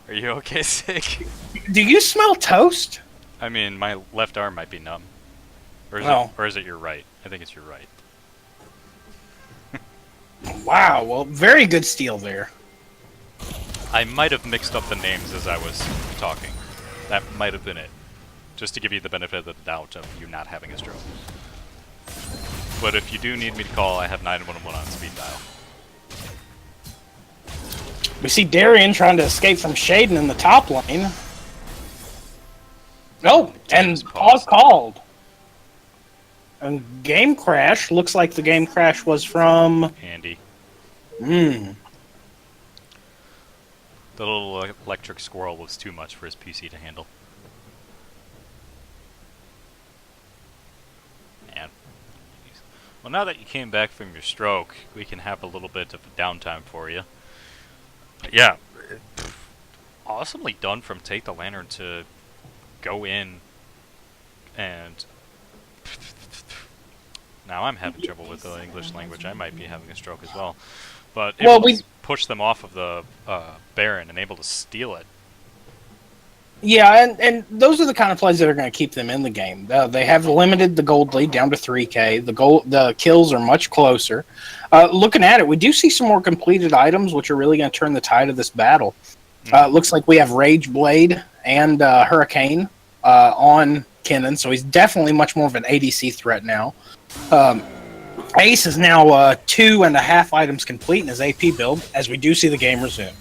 Are you okay, Sig? Do you smell toast? I mean, my left arm might be numb. Or is it your right? I think it's your right. Wow, well, very good steal there. I might have mixed up the names as I was talking. That might have been it. Just to give you the benefit of the doubt of you not having a stroke. But if you do need me to call, I have 911 on speed dial. We see Darien trying to escape from Shaden in the top lane. Oh, and pause called. And game crash. Looks like the game crash was from... Andy. Hmm. The little electric squirrel was too much for his PC to handle. Man. Well, now that you came back from your stroke, we can have a little bit of a downtime for you. Yeah. Awesomely done from Take the Lantern to go in and... Now I'm having trouble with the English language. I might be having a stroke as well. But we push them off of the Baron and able to steal it. Yeah, and those are the kind of plays that are going to keep them in the game. They have limited the gold lead down to 3K. The kills are much closer. Looking at it, we do see some more completed items, which are really going to turn the tide of this battle. Looks like we have Rage Blade and Hurricane on Kennen, so he's definitely much more of an ADC threat now. Ace is now 2.5 items complete in his AP build, as we do see the game resume.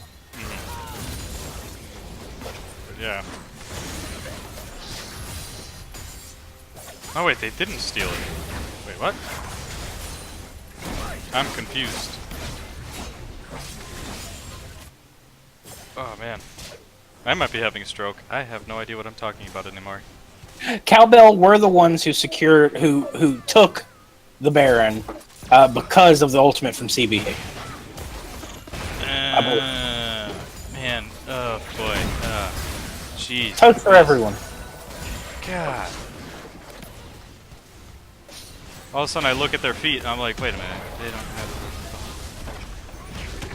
Yeah. Oh wait, they didn't steal it. Wait, what? I'm confused. Oh man. I might be having a stroke. I have no idea what I'm talking about anymore. Cowbell were the ones who took the Baron, because of the ultimate from CB. Man, oh boy, jeez. Toast for everyone. God. All of a sudden I look at their feet and I'm like, wait a minute, they don't have...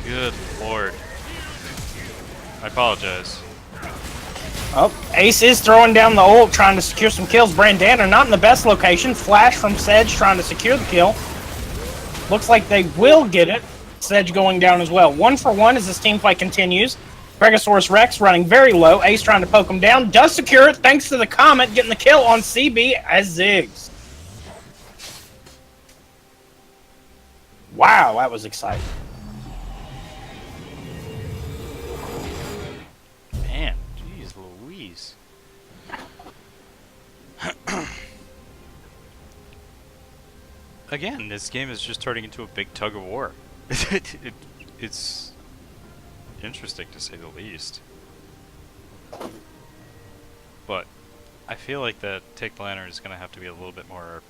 Good lord. I apologize. Oh, Ace is throwing down the ult, trying to secure some kills. Brandana not in the best location. Flash from Sedge trying to secure the kill. Looks like they will get it. Sedge going down as well. 1 for 1 as this team fight continues. Bregosaurus Rex running very low. Ace trying to poke him down. Does secure it thanks to the Comet getting the kill on CB as Ziggs. Wow, that was exciting. Man, jeez Louise. Again, this game is just turning into a big tug of war. It's interesting to say the least. But I feel like that Take the Lantern is going to have to be a little bit more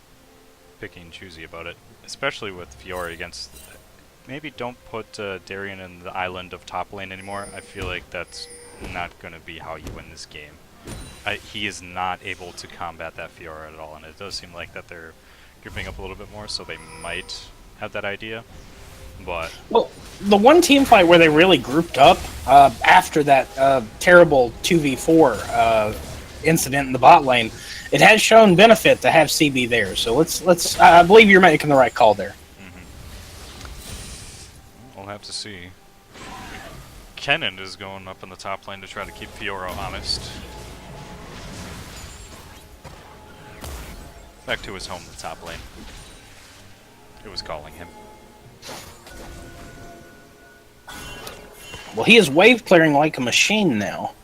picky and choosy about it, especially with Fiore against... Maybe don't put Darien in the island of top lane anymore. I feel like that's not going to be how you win this game. He is not able to combat that Fiora at all, and it does seem like that they're grouping up a little bit more, so they might have that idea. But well, the one team fight where they really grouped up after that terrible 2v4 incident in the bot lane, it has shown benefit to have CB there. So let's. I believe you're making the right call there. We'll have to see. Kennen is going up in the top lane to try to keep Fiora honest. Back to his home, the top lane. It was calling him. Well, he is wave clearing like a machine now.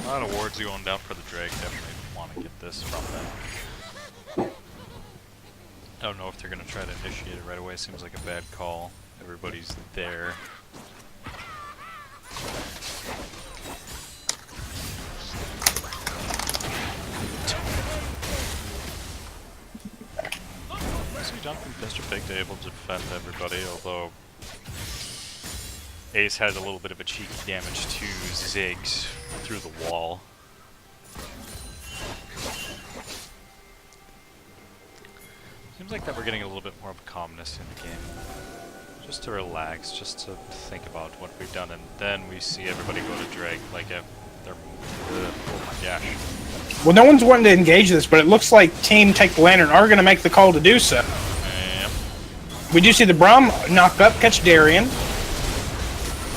A lot of wards going down for the Drake. Definitely want to get this from them. I don't know if they're going to try to initiate it right away. Seems like a bad call. Everybody's there. See Jonathan Mr. Pig able to defend everybody, although Ace had a little bit of a cheeky damage to Ziggs through the wall. Seems like that we're getting a little bit more of a calmness in the game. Just to relax, just to think about what we've done, and then we see everybody go to Drake like they're... oh my gosh. Well, no one's wanting to engage this, but it looks like Team Take the Lantern are going to make the call to do so. Yep. We do see the Braum knock up, catch Darien.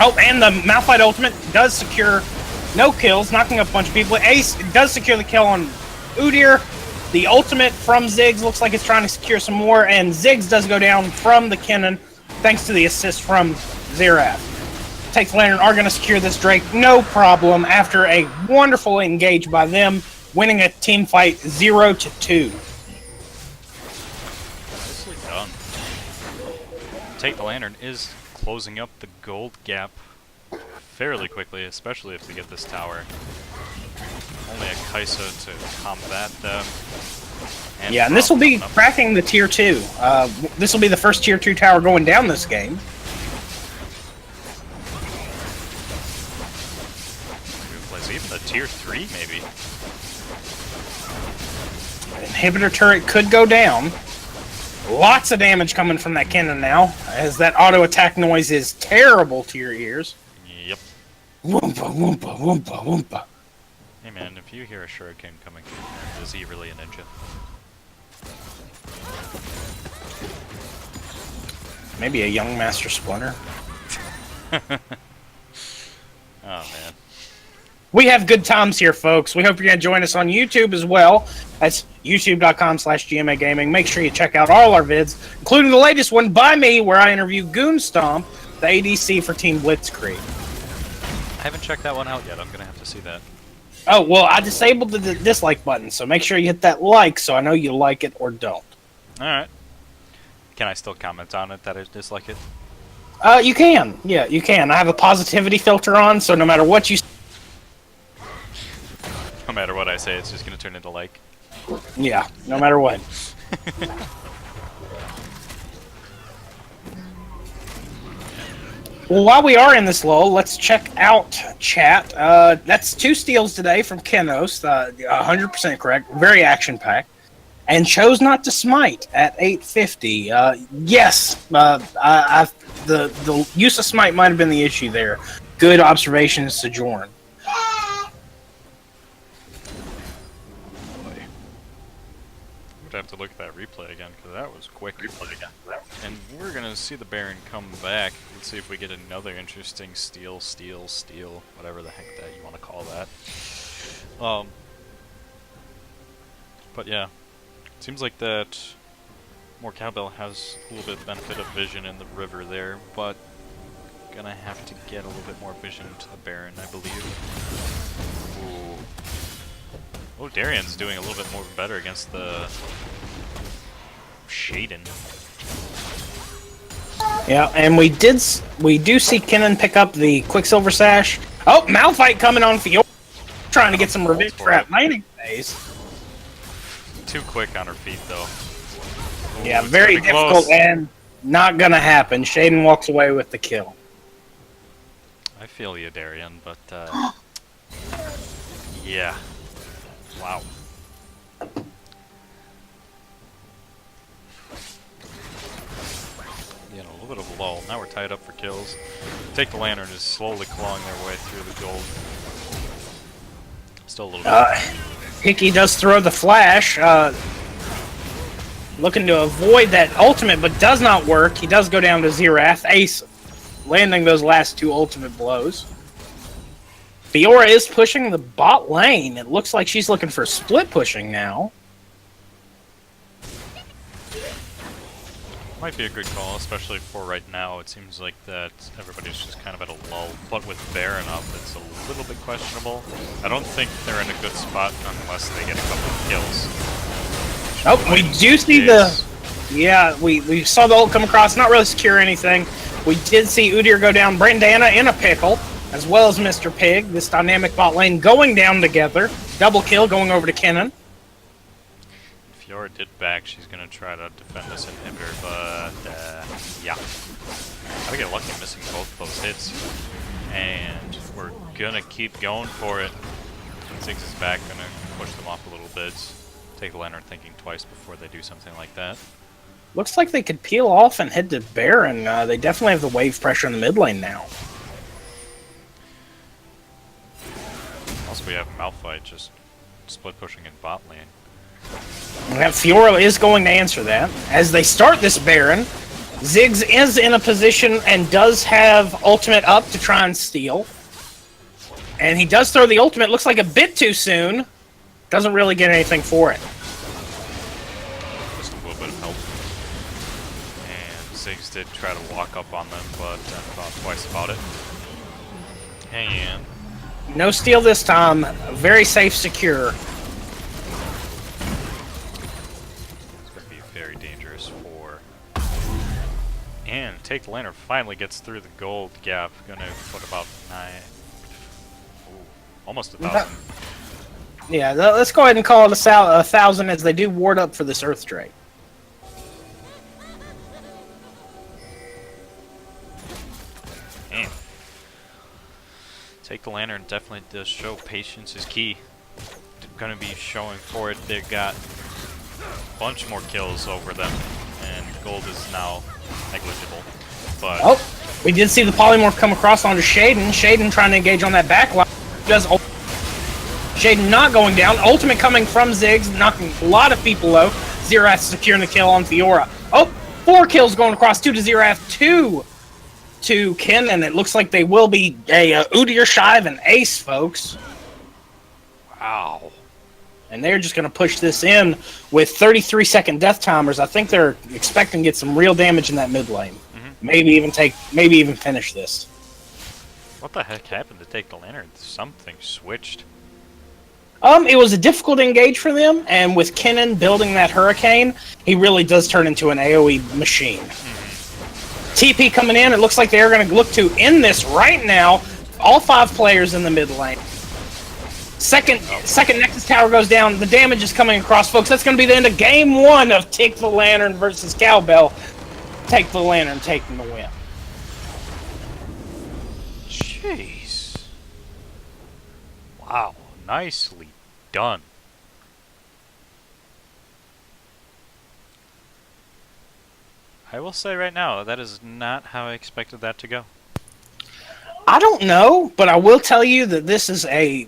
Oh, and the Malphite ultimate does secure no kills, knocking up a bunch of people. Ace does secure the kill on Udyr. The ultimate from Ziggs looks like it's trying to secure some more, and Ziggs does go down from the Kennen, thanks to the assist from Xerath. Take the Lantern are going to secure this Drake, no problem, after a wonderful engage by them, winning a team fight 0-2. Nicely done. Take the Lantern is closing up the gold gap fairly quickly, especially if they get this tower. Only a Kaisa to combat them. And this will be cracking the tier 2. This will be the first tier 2 tower going down this game. Even the tier 3, maybe. Inhibitor turret could go down. Lots of damage coming from that Kennen now, as that auto attack noise is terrible to your ears. Yep. Woompa, woompa, woompa, woompa. Hey man, if you hear a shuriken coming through here, is he really a ninja? Maybe a young Master Splinter. Oh man. We have good times here, folks. We hope you're going to join us on YouTube as well. That's youtube.com/GMA Gaming. Make sure you check out all our vids, including the latest one by me, where I interview Goonstomp, the ADC for Team Blitzkrieg. I haven't checked that one out yet. I'm going to have to see that. Oh, well, I disabled the dislike button, so make sure you hit that like so I know you like it or don't. Alright. Can I still comment on it that I dislike it? You can. Yeah, you can. I have a positivity filter on, so no matter what you... No matter what I say, it's just going to turn into like. Yeah, no matter what. Well, while we are in this lull, let's check out chat. That's 2 steals today from Kenos. 100% correct. Very action-packed. And chose not to smite at 850. Yes, the use of smite might have been the issue there. Good observation, Sojourn. We'd have to look at that replay again because that was quick. And we're gonna see the Baron come back. Let's see if we get another interesting steal, whatever the heck that you want to call that. But yeah, seems like that more cowbell has a little bit of benefit of vision in the river there, but gonna have to get a little bit more vision to the Baron, I believe. Ooh. Oh, Darian's doing a little bit more better against the Shaden. Yeah, and we do see Kennen pick up the Quicksilver Sash. Oh, Malphite coming on Fiora, trying to get some revenge for that laning phase. Too quick on her feet, though. Ooh, Yeah, very difficult and not gonna happen. Shaden walks away with the kill. I feel you, Darian, but yeah. Wow. Yeah, a little bit of a lull. Now we're tied up for kills. Take the Lantern is slowly clawing their way through the gold. Still a little bit. Hickey does throw the flash, looking to avoid that ultimate, but does not work. He does go down to Xerath. Ace landing those last 2 ultimate blows. Fiora is pushing the bot lane. It looks like she's looking for split pushing now. Might be a good call, especially for right now. It seems like that everybody's just kind of at a lull. But with Baron up, it's a little bit questionable. I don't think they're in a good spot unless they get a couple of kills. Oh, we do see the... Yeah, we saw the ult come across. Not really secure anything. We did see Udyr go down. Brandana in a pickle, as well as Mr. Pig. This dynamic bot lane going down together. Double kill going over to Kennen. Fiora did back. She's going to try to defend this inhibitor, but yeah. Gotta get lucky missing both of those hits. And we're going to keep going for it. Ziggs is back, going to push them off a little bit. Take the Lantern thinking twice before they do something like that. Looks like they could peel off and head to Baron. They definitely have the wave pressure in the mid lane now. Also, we have Malphite just split pushing in bot lane. That Fiora is going to answer that. As they start this Baron, Ziggs is in a position and does have ultimate up to try and steal. And he does throw the ultimate, looks like a bit too soon. Doesn't really get anything for it. Just a little bit of help. And Ziggs did try to walk up on them, but thought twice about it. And no steal this time. Very safe, secure. Very dangerous for. And Take the Lantern finally gets through the gold gap. Gonna put about 9. Ooh, almost 1,000. Yeah, let's go ahead and call it 1,000 as they do ward up for this Earth Drake. And Take the Lantern definitely does show patience is key. Gonna be showing for it. They've got a bunch more kills over them, and gold is now negligible. But oh, we did see the polymorph come across onto Shaden. Shaden trying to engage on that backline. Does Shaden not going down. Ultimate coming from Ziggs, knocking a lot of people low. Xerath securing the kill on Fiora. Oh, 4 kills going across, 2 to Xerath, 2 to Ken, and it looks like they will be a Udyr, Shive, and Ace, folks. wow. And they're just going to push this in with 33-second death timers. I think they're expecting to get some real damage in that mid lane. Maybe even finish this. What the heck happened to Take the Lantern? Something switched. It was a difficult engage for them, and with Kennen building that Hurricane, he really does turn into an AoE machine. TP coming in, it looks like they're going to look to end this right now. All 5 players in the mid lane. Second Nexus Tower goes down. The damage is coming across, folks. That's going to be the end of Game 1 of Take the Lantern versus Cowbell. Take the Lantern taking the win. Jeez. Wow. Nicely done. I will say right now, that is not how I expected that to go. I don't know, but I will tell you that this is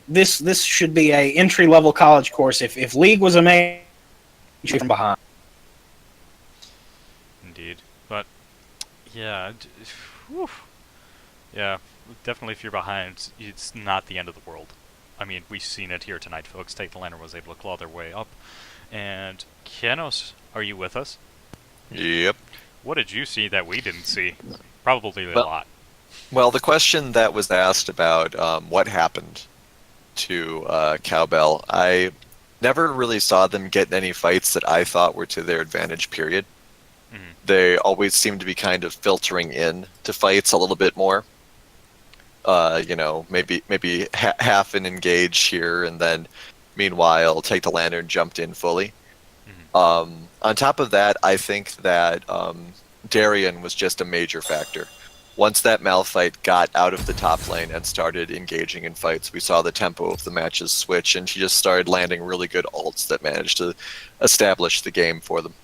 this should be a entry level college course. If League was a major from behind. Indeed. But, yeah. Whew. Yeah, definitely if you're behind, it's not the end of the world. I mean, we've seen it here tonight, folks. Take the Lantern was able to claw their way up. And, Kianos, are you with us? Yep. What did you see that we didn't see? Probably a Well- lot. Well, the question that was asked about what happened to Cowbell, I never really saw them get in any fights that I thought were to their advantage, period. Mhm. They always seem to be kind of filtering in to fights a little bit more. Maybe half an engage here, and then meanwhile, Take the Lantern jumped in fully. On top of that, I think that Darien was just a major factor. Once that Malphite got out of the top lane and started engaging in fights, we saw the tempo of the matches switch, and he just started landing really good ults that managed to establish the game for them.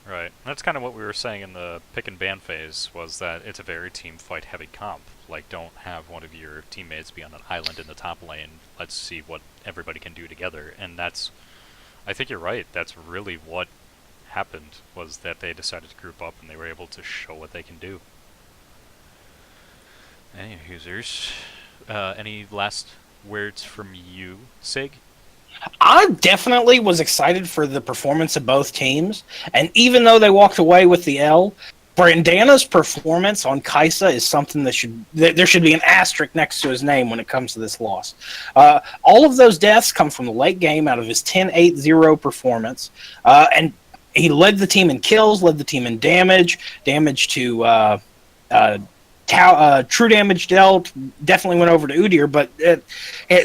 Right. That's kind of what we were saying in the pick and ban phase, was that it's a very team fight heavy comp. Like, don't have one of your teammates be on an island in the top lane. Let's see what everybody can do together. And that's, I think you're right, that's really what happened, was that they decided to group up and they were able to show what they can do. Any users, any last words from you, Sig? I definitely was excited for the performance of both teams, and even though they walked away with the L, Brandana's performance on Kaisa is something that there should be an asterisk next to his name when it comes to this loss. All of those deaths come from the late game out of his 10-8-0 performance, and he led the team in kills, led the team in damage to true damage dealt, definitely went over to Udyr, but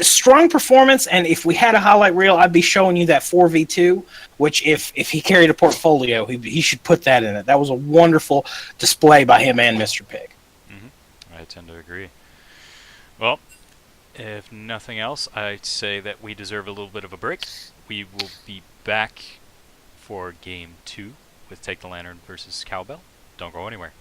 strong performance. And if we had a highlight reel, I'd be showing you that 4v2, which if he carried a portfolio, he should put that in it. That was a wonderful display by him and Mr. Pig. I tend to agree. Well, if nothing else, I'd say that we deserve a little bit of a break. We will be back for Game 2 with Take the Lantern versus Cowbell. Don't go anywhere.